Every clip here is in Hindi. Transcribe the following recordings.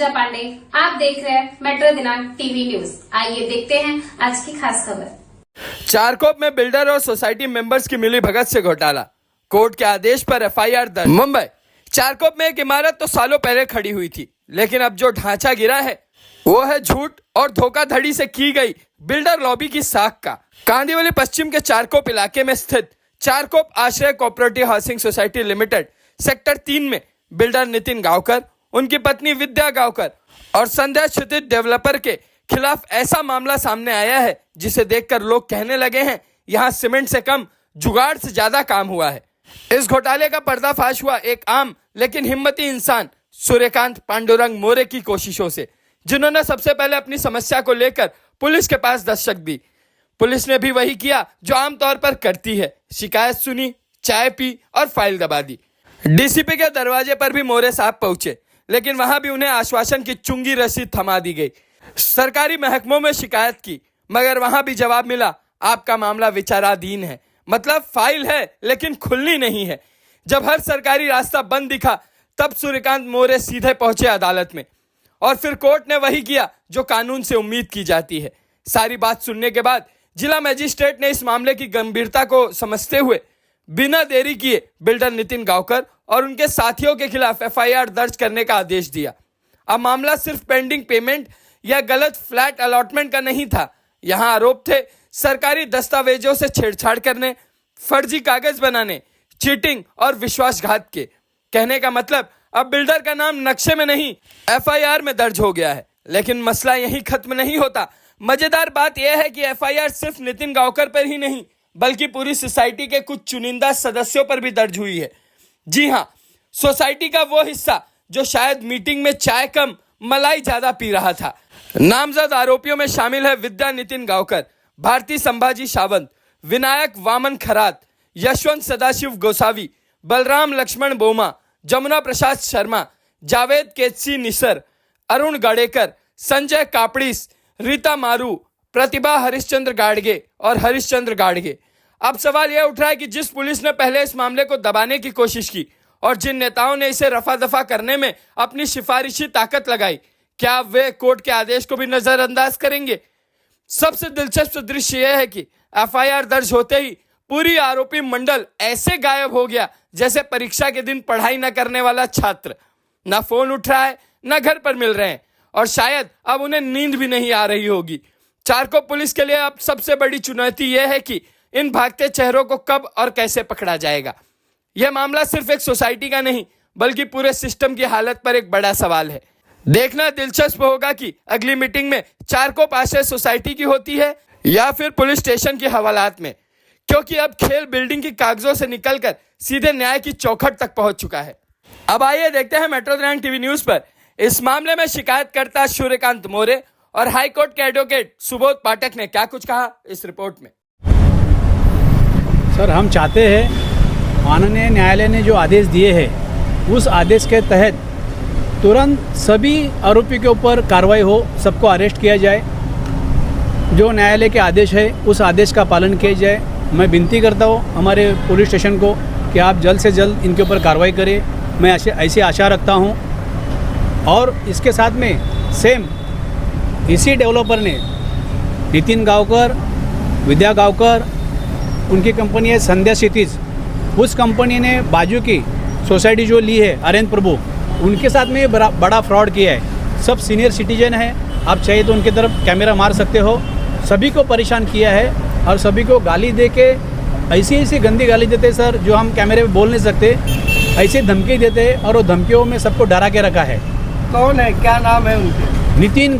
पूजा पांडे, आप देख रहे हैं मेट्रो दिनांक टीवी न्यूज। आइए देखते हैं आज की खास खबर। चारकोप में बिल्डर और सोसाइटी मेंबर्स की मिली भगत से घोटाला, कोर्ट के आदेश पर एफआईआर दर्ज। मुंबई चारकोप में एक इमारत तो सालों पहले खड़ी हुई थी, लेकिन अब जो ढांचा गिरा है वो है झूठ और धोखाधड़ी से की गई बिल्डर लॉबी की साख का। कांदिवली पश्चिम के चारकोप इलाके में स्थित चारकोप आश्रय cooperative housing society limited sector 3 में बिल्डर नितिन गांवकर, उनकी पत्नी विद्या गांवकर और संध्या क्षितिज डेवलपर के खिलाफ ऐसा मामला सामने आया है जिसे देखकर लोग कहने लगे हैं यहाँ सीमेंट से कम जुगाड़ से ज्यादा काम हुआ है। इस घोटाले का पर्दाफाश हुआ एक आम लेकिन हिम्मती इंसान सूर्यकांत पांडुरंग मोरे की कोशिशों से, जिन्होंने सबसे पहले अपनी समस्या को लेकर पुलिस के पास दस्तक दी। पुलिस ने भी वही किया जो आमतौर पर करती है, शिकायत सुनी, चाय पी और फाइल दबा दी। डीसीपी के दरवाजे पर भी मोरे साहब पहुंचे, लेकिन वहां भी उन्हें आश्वासन की चुंगी रसीद थमा दी गई। सरकारी महकमों में शिकायत की, मगर वहां भी जवाब मिला, आपका मामला विचाराधीन है, मतलब फाइल है लेकिन खुलनी नहीं है। जब हर सरकारी रास्ता बंद दिखा तब सूर्यकांत मोरे सीधे पहुंचे अदालत में, और फिर कोर्ट ने वही किया जो कानून से उम्मीद की जाती है। सारी बात सुनने के बाद जिला मजिस्ट्रेट ने इस मामले की गंभीरता को समझते हुए बिना देरी किए बिल्डर नितिन गांवकर और उनके साथियों के खिलाफ एफआईआर दर्ज करने का आदेश दिया। अब मामला सिर्फ पेंडिंग पेमेंट या गलत फ्लैट अलॉटमेंट का नहीं था। यहां आरोप थे सरकारी दस्तावेजों से छेड़छाड़ करने, फर्जी कागज बनाने, चीटिंग और विश्वासघात के। कहने का मतलब अब बिल्डर का नाम नक्शे में नहीं एफआईआर में दर्ज हो गया है। लेकिन मसला यहीं खत्म नहीं होता। मजेदार बात यह है कि एफआईआर सिर्फ नितिन गांवकर पर ही नहीं बल्कि पूरी सोसाइटी के कुछ चुनिंदा सदस्यों पर भी दर्ज हुई है। जी हां, सोसाइटी का वो हिस्सा जो शायद मीटिंग में चाय कम मलाई ज्यादा पी रहा था। नामजद आरोपियों में शामिल है विद्या नितिन गांवकर, भारती संभाजी सावंत, विनायक वामन खरात, यशवंत सदाशिव गोसावी, बलराम लक्ष्मण बोमा, जमुना प्रसाद शर्मा, जावेद केतसी निसर, अरुण गाड़ेकर, संजय कापड़ीस, रीता मारू, प्रतिभा हरिश्चंद्र गाड़गे और हरिश्चंद्र गाड़गे। अब सवाल यह उठ रहा है कि जिस पुलिस ने पहले इस मामले को दबाने की कोशिश की और जिन नेताओं ने इसे रफा दफा करने में अपनी सिफारिशी ताकत लगाई, क्या वे कोर्ट के आदेश को भी नजरअंदाज करेंगे? सबसे दिलचस्प दृश्य यह है कि एफआईआर दर्ज होते ही पूरी आरोपी मंडल ऐसे गायब हो गया जैसे परीक्षा के दिन पढ़ाई न करने वाला छात्र। ना फोन उठ रहा है, ना घर पर मिल रहे हैं और शायद अब उन्हें नींद भी नहीं आ रही होगी। चारकोप पुलिस के लिए अब सबसे बड़ी चुनौती यह है कि इन भागते चेहरों को कब और कैसे पकड़ा जाएगा। यह मामला सिर्फ एक सोसाइटी का नहीं बल्कि पूरे सिस्टम की हालत पर एक बड़ा सवाल है। देखना दिलचस्प होगा कि अगली मीटिंग में चारकोप आश्रय सोसाइटी की होती है या फिर पुलिस स्टेशन के हवालात में, क्योंकि अब खेल बिल्डिंग की कागजों से निकलकर सीधे न्याय की चौखट तक पहुंच चुका है। अब आइए देखते हैं मेट्रो दिनांक टीवी न्यूज पर इस मामले में शिकायतकर्ता सूर्यकांत मोरे और हाईकोर्ट के एडवोकेट सुबोध पाठक ने क्या कुछ कहा इस रिपोर्ट में। सर, हम चाहते हैं माननीय न्यायालय ने जो आदेश दिए हैं उस आदेश के तहत तुरंत सभी आरोपी के ऊपर कार्रवाई हो, सबको अरेस्ट किया जाए। जो न्यायालय के आदेश है उस आदेश का पालन किया जाए। मैं विनती करता हूँ हमारे पुलिस स्टेशन को कि आप जल्द से जल्द इनके ऊपर कार्रवाई करें। मैं ऐसी आशा रखता हूँ। और इसके साथ में सेम इसी डेवलपर ने नितिन गांवकर, विद्या गांवकर, उनकी कंपनी है संध्या क्षितिज, उस कंपनी ने बाजू की सोसाइटी जो ली है आर्यन प्रभु, उनके साथ में बड़ा फ्रॉड किया है। सब सीनियर सिटीजन है, आप चाहिए तो उनकी तरफ कैमरा मार सकते हो। सभी को परेशान किया है और सभी को गाली दे के ऐसी गंदी गाली देते सर जो हम कैमरे में बोल नहीं सकते, ऐसी धमकी देते और वो धमकियों में सबको डरा के रखा है। कौन है, क्या नाम है उनके? नितिन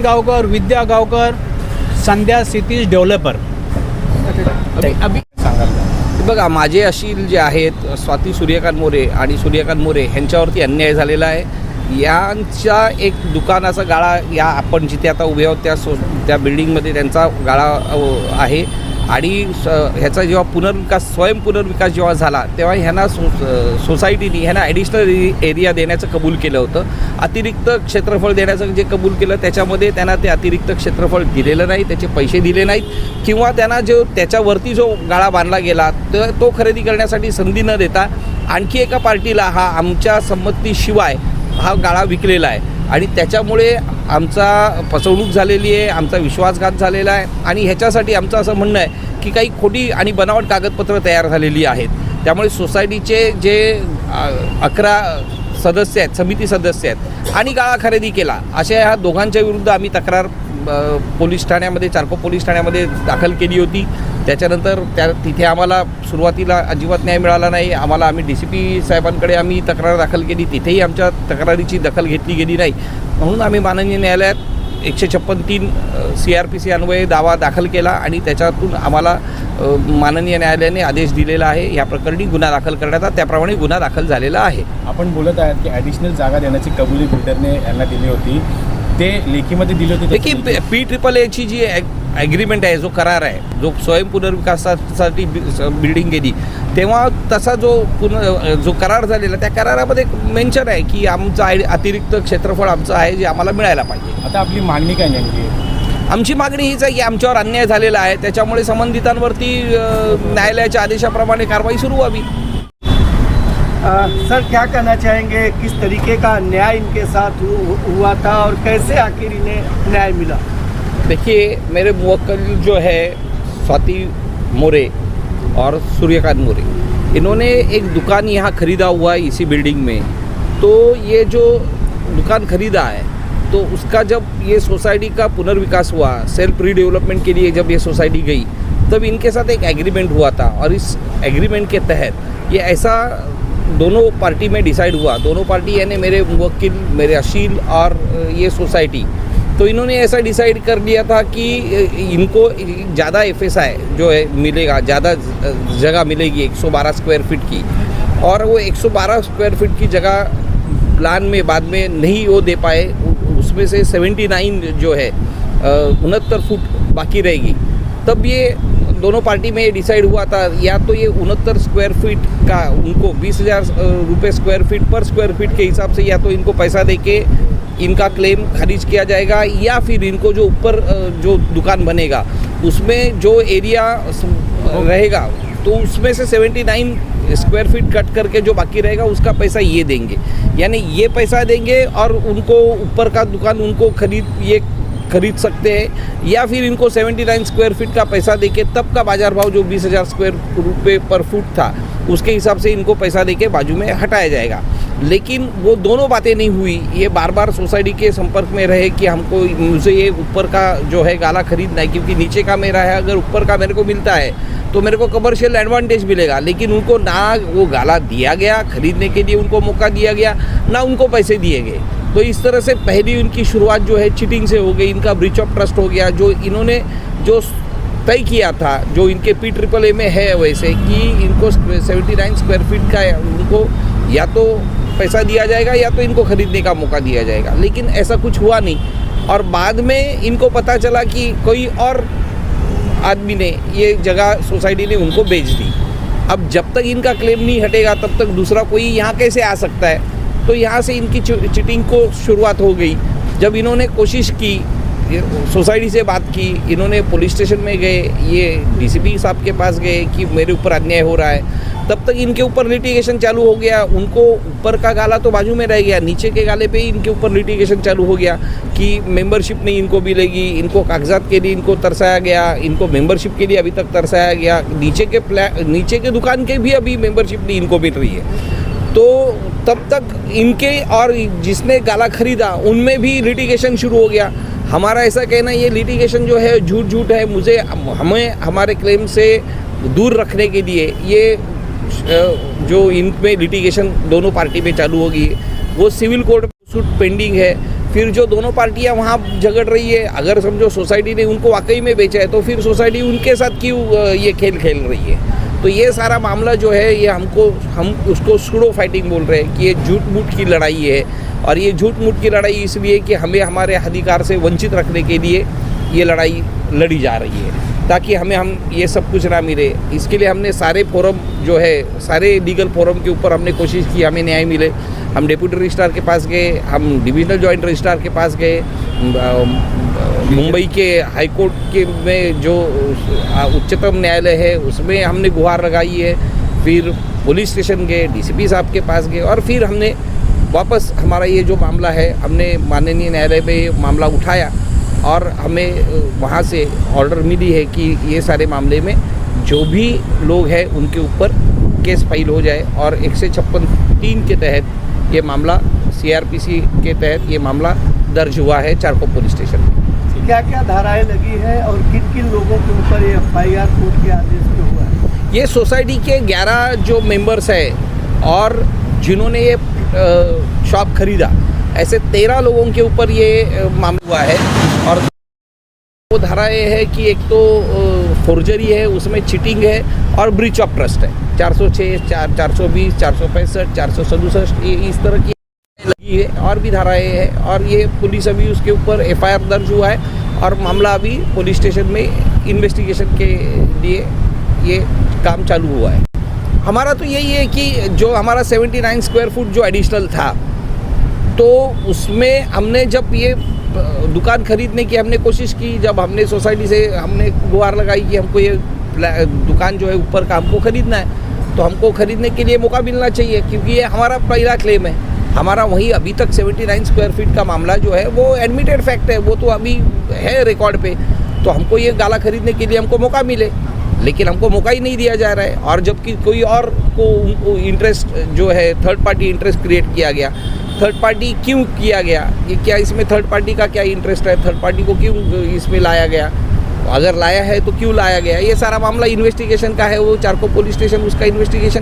गांवकर, विद्या गांवकर, संध्या क्षितिज डेव्हलपर। अभी बघा, माझे अशील जे आहेत स्वाती सूर्यकांत मोरे आणि सूर्यकांत मोरे ह्यांच्यावरती अन्याय झालेला आहे। यांच्या एक दुकानाचा गाळा या आपण जिथे आता उभे आहोत त्या बिल्डिंगमध्ये त्यांचा गाळा आहे आणि ह्याचा जेव्हा पुनर्विकास स्वयं पुनर्विकास जेव्हा झाला तेव्हा ह्यांना सोसायटीने ह्यांना ॲडिशनल एरिया देण्याचं कबूल केलं होतं। अतिरिक्त क्षेत्रफळ देण्याचं जे कबूल केलं त्याच्यामध्ये त्यांना ते अतिरिक्त क्षेत्रफळ दिलेलं नाही, त्याचे पैसे दिले नाहीत किंवा त्यांना जो त्याच्यावरती जो गाळा बांधला गेला तो खरेदी करण्यासाठी संधी न देता आणखी एका पार्टीला हा आमच्या संमतीशिवाय हा गाळा विकलेला आहे आणि त्याच्यामुळे आमचा फसवणूक झालेली आहे, आमचा विश्वासघात झालेला आहे आणि ह्याच्यासाठी आमचं असं म्हणणं आहे की काही खोटी आणि बनावट कागदपत्रं तयार झालेली आहेत. त्यामुळे सोसायटीचे जे 11 सदस्य आहेत, समिती सदस्य आहेत आणि गाळा खरेदी केला अशा ह्या दोघांच्या विरुद्ध आम्ही तक्रार पोलीस ठाण्यामध्ये, चारकोप पोलीस ठाण्यामध्ये दाखल केली होती. त्याच्यानंतर तिथे आम्हाला सुरुवातीला अजिबात न्याय मिळाला नाही. आम्ही DCP साहेबांकडे आम्ही तक्रार दाखल केली, तिथेही आमच्या तक्रारीची दखल घेतली गेली नाही. म्हणून आम्ही माननीय न्यायालयात 156(3) CRPC अन्वये दावा दाखल केला आणि त्याच्यातून आम्हाला माननीय न्यायालयाने आदेश दिलेला आहे या प्रकरणी गुन्हा दाखल करण्याचा. त्याप्रमाणे गुन्हा दाखल झालेला आहे. आपण बोलत आहात की ॲडिशनल जागा देण्याची कबुली बिल्डरने यांना दिली होती, ते लेखीमध्ये दिली होती. देखील PAAAची जी ॲग्रीमेंट आहे, जो करार आहे, जो स्वयं पुनर्विकासासाठी बिल्डिंग गेली तेव्हा तसा जो करार झालेला त्या करारामध्ये मेन्शन आहे की आमचं अतिरिक्त क्षेत्रफळ आमचं आहे जे आम्हाला मिळायला पाहिजे. आता आपली मागणी काय नेमकी? आमची मागणी हीच आहे की आमच्यावर अन्याय झालेला आहे, त्याच्यामुळे संबंधितांवरती न्यायालयाच्या आदेशाप्रमाणे कारवाई सुरू व्हावी. सर क्या कहना चाहेंगे, किस तरीके का अन्याय इनके साथ हुआ था और कैसे आखिर इन्हें न्याय मिला? देखिए, मेरे मुवक्किल जो है स्वाति मोरे और सूर्यकांत मोरे, इन्होंने एक दुकान यहाँ ख़रीदा हुआ है इसी बिल्डिंग में. तो ये जो दुकान ख़रीदा है तो उसका जब ये सोसाइटी का पुनर्विकास हुआ, सेल्फ रीडेवलपमेंट के लिए जब ये सोसाइटी गई तब इनके साथ एक एग्रीमेंट हुआ था और इस एग्रीमेंट के तहत ये ऐसा दोनों पार्टी में डिसाइड हुआ. दोनों पार्टी यानी मेरे मुवक्किल, मेरे अशील और ये सोसाइटी, तो इन्होंने ऐसा डिसाइड कर लिया था कि इनको ज़्यादा FSI जो है मिलेगा, ज़्यादा जगह मिलेगी 112 स्क्वायर फीट की, और वो 112 स्क्वायर फीट की जगह प्लान में बाद में नहीं वो दे पाए. उसमें से 79 जो है 69 फुट बाकी रहेगी. तब ये दोनों पार्टी में डिसाइड हुआ था या तो ये 69 स्क्वायर फीट का उनको 20,000 रुपये स्क्वायर फीट पर स्क्वायर फीट के हिसाब से या तो इनको पैसा देके इनका क्लेम खारिज किया जाएगा, या फिर इनको जो ऊपर जो दुकान बनेगा उसमें जो एरिया रहेगा तो उसमें से 79 स्क्वायर फीट कट करके जो बाकी रहेगा उसका पैसा ये देंगे. यानी ये पैसा देंगे और उनको ऊपर का दुकान उनको खरीद सकते हैं, या फिर इनको 79 स्क्वायर फीट का पैसा देके तब का बाजार भाव जो 20,000 स्क्वायर रुपये पर फुट था उसके हिसाब से इनको पैसा देके बाजू में हटाया जाएगा. लेकिन वो दोनों बातें नहीं हुई. ये बार बार सोसाइटी के संपर्क में रहे कि मुझे ये ऊपर का जो है गाला खरीदना है, क्योंकि नीचे का मेरा है, अगर ऊपर का मेरे को मिलता है तो मेरे को कमर्शियल एडवांटेज मिलेगा. लेकिन उनको ना वो गाला दिया गया, खरीदने के लिए उनको मौका दिया गया, ना उनको पैसे दिए गए. तो इस तरह से पहली उनकी शुरुआत जो है चीटिंग से हो गई. इनका ब्रीच ऑफ ट्रस्ट हो गया. जो इन्होंने जो तय किया था, जो इनके PAAA में है वैसे कि इनको 79 स्क्वायर फीट का उनको या तो पैसा दिया जाएगा या तो इनको खरीदने का मौका दिया जाएगा, लेकिन ऐसा कुछ हुआ नहीं. और बाद में इनको पता चला कि कोई और आदमी ने ये जगह सोसाइटी ने उनको बेच दी. अब जब तक इनका क्लेम नहीं हटेगा तब तक दूसरा कोई यहाँ कैसे आ सकता है. तो यहाँ से इनकी चीटिंग को शुरुआत हो गई. जब इन्होंने कोशिश की, सोसाइटी से बात की, इन्होंने पुलिस स्टेशन में गए, ये DCP साहब के पास गए कि मेरे ऊपर अन्याय हो रहा है, तब तक इनके ऊपर लिटिगेशन चालू हो गया. उनको ऊपर का गाला तो बाजू में रह गया, नीचे के गाले पे ही इनके ऊपर लिटिगेशन चालू हो गया कि मेंबरशिप नहीं इनको मिलेगी. इनको कागजात के लिए इनको तरसाया गया, इनको मेंबरशिप के लिए अभी तक तरसाया गया. नीचे के दुकान के भी अभी मेंबरशिप नहीं इनको मिल रही है. तो तब तक इनके और जिसने गाला खरीदा उनमें भी लिटिगेशन शुरू हो गया. हमारा ऐसा कहना, ये लिटिगेशन जो है झूठ है. हमें हमारे क्लेम से दूर रखने के लिए ये जो इनमें लिटिगेशन दोनों पार्टी में चालू होगी, वो सिविल कोर्ट सूट पेंडिंग है. फिर जो दोनों पार्टियां वहाँ झगड़ रही है, अगर समझो सोसाइटी ने उनको वाकई में बेचा है तो फिर सोसाइटी उनके साथ क्यों ये खेल खेल रही है. तो ये सारा मामला जो है ये हम उसको सूडो फाइटिंग बोल रहे हैं कि ये झूठ मूठ की लड़ाई है. और ये झूठ मूठ की लड़ाई इसलिए कि हमें हमारे अधिकार से वंचित रखने के लिए ये लड़ाई लड़ी जा रही है, ताकि हम ये सब कुछ ना मिले. इसके लिए हमने सारे फोरम जो है, सारे लीगल फोरम के ऊपर हमने कोशिश की हमें न्याय मिले. हम डेप्यूटी रजिस्ट्रार के पास गए, हम डिविजनल जॉइंट रजिस्ट्रार के पास गए, मुंबई के हाई कोर्ट के में जो उच्चतम न्यायालय है उसमें हमने गुहार लगाई है. फिर पुलिस स्टेशन गए, DCP साहब के पास गए, और फिर हमने वापस हमारा ये जो मामला है, हमने माननीय न्यायालय में ये मामला उठाया और हमें वहाँ से ऑर्डर मिली है कि ये सारे मामले में जो भी लोग हैं उनके ऊपर केस फाइल हो जाए और 156(3) के तहत ये मामला CRPC के तहत ये मामला दर्ज हुआ है चारकोप पुलिस स्टेशन में। क्या क्या धाराएं लगी है और किन किन लोगों के ऊपर ये FIR कोर्ट के आदेश पे हुआ है? ये सोसाइटी के 11 जो मेंबर्स हैं और जिन्होंने ये शॉप खरीदा, ऐसे 13 लोगों के ऊपर ये मामला हुआ है। और वो धाराएं है कि एक तो फोर्जरी है, उसमें चीटिंग है और ब्रीच ऑफ ट्रस्ट है। 406, 420, 465, 467 ये इस तरह की लगी है और भी धाराएं हैं। और ये पुलिस अभी उसके ऊपर FIR दर्ज हुआ है और मामला अभी पुलिस स्टेशन में इन्वेस्टिगेशन के लिए ये काम चालू हुआ है। हमारा तो यही है कि जो हमारा 79 स्क्वायर फुट जो एडिशनल था, तो उसमें हमने जब ये दुकान खरीदने की हमने कोशिश की, जब हमने सोसाइटी से हमने गुहार लगाई कि हमको ये दुकान जो है ऊपर का हमको खरीदना है, तो हमको खरीदने के लिए मौका मिलना चाहिए, क्योंकि ये हमारा पहला क्लेम है। हमारा वही अभी तक 79 स्क्वायर फीट का मामला जो है वो एडमिटेड फैक्ट है, वो तो अभी है रिकॉर्ड पे। तो हमको ये गाला खरीदने के लिए हमको मौका मिले, लेकिन हमको मौका ही नहीं दिया जा रहा है। और जबकि कोई और को इंटरेस्ट जो है, थर्ड पार्टी इंटरेस्ट क्रिएट किया गया। थर्ड पार्टी क्यों किया गया, ये क्या इसमें थर्ड पार्टी का क्या इंटरेस्ट है, थर्ड पार्टी को क्यों इसमें लाया गया, अगर लाया है तो क्यों लाया गया, ये सारा मामला इन्वेस्टिगेशन का है। वो चारकोप पुलिस स्टेशन उसका इन्वेस्टिगेशन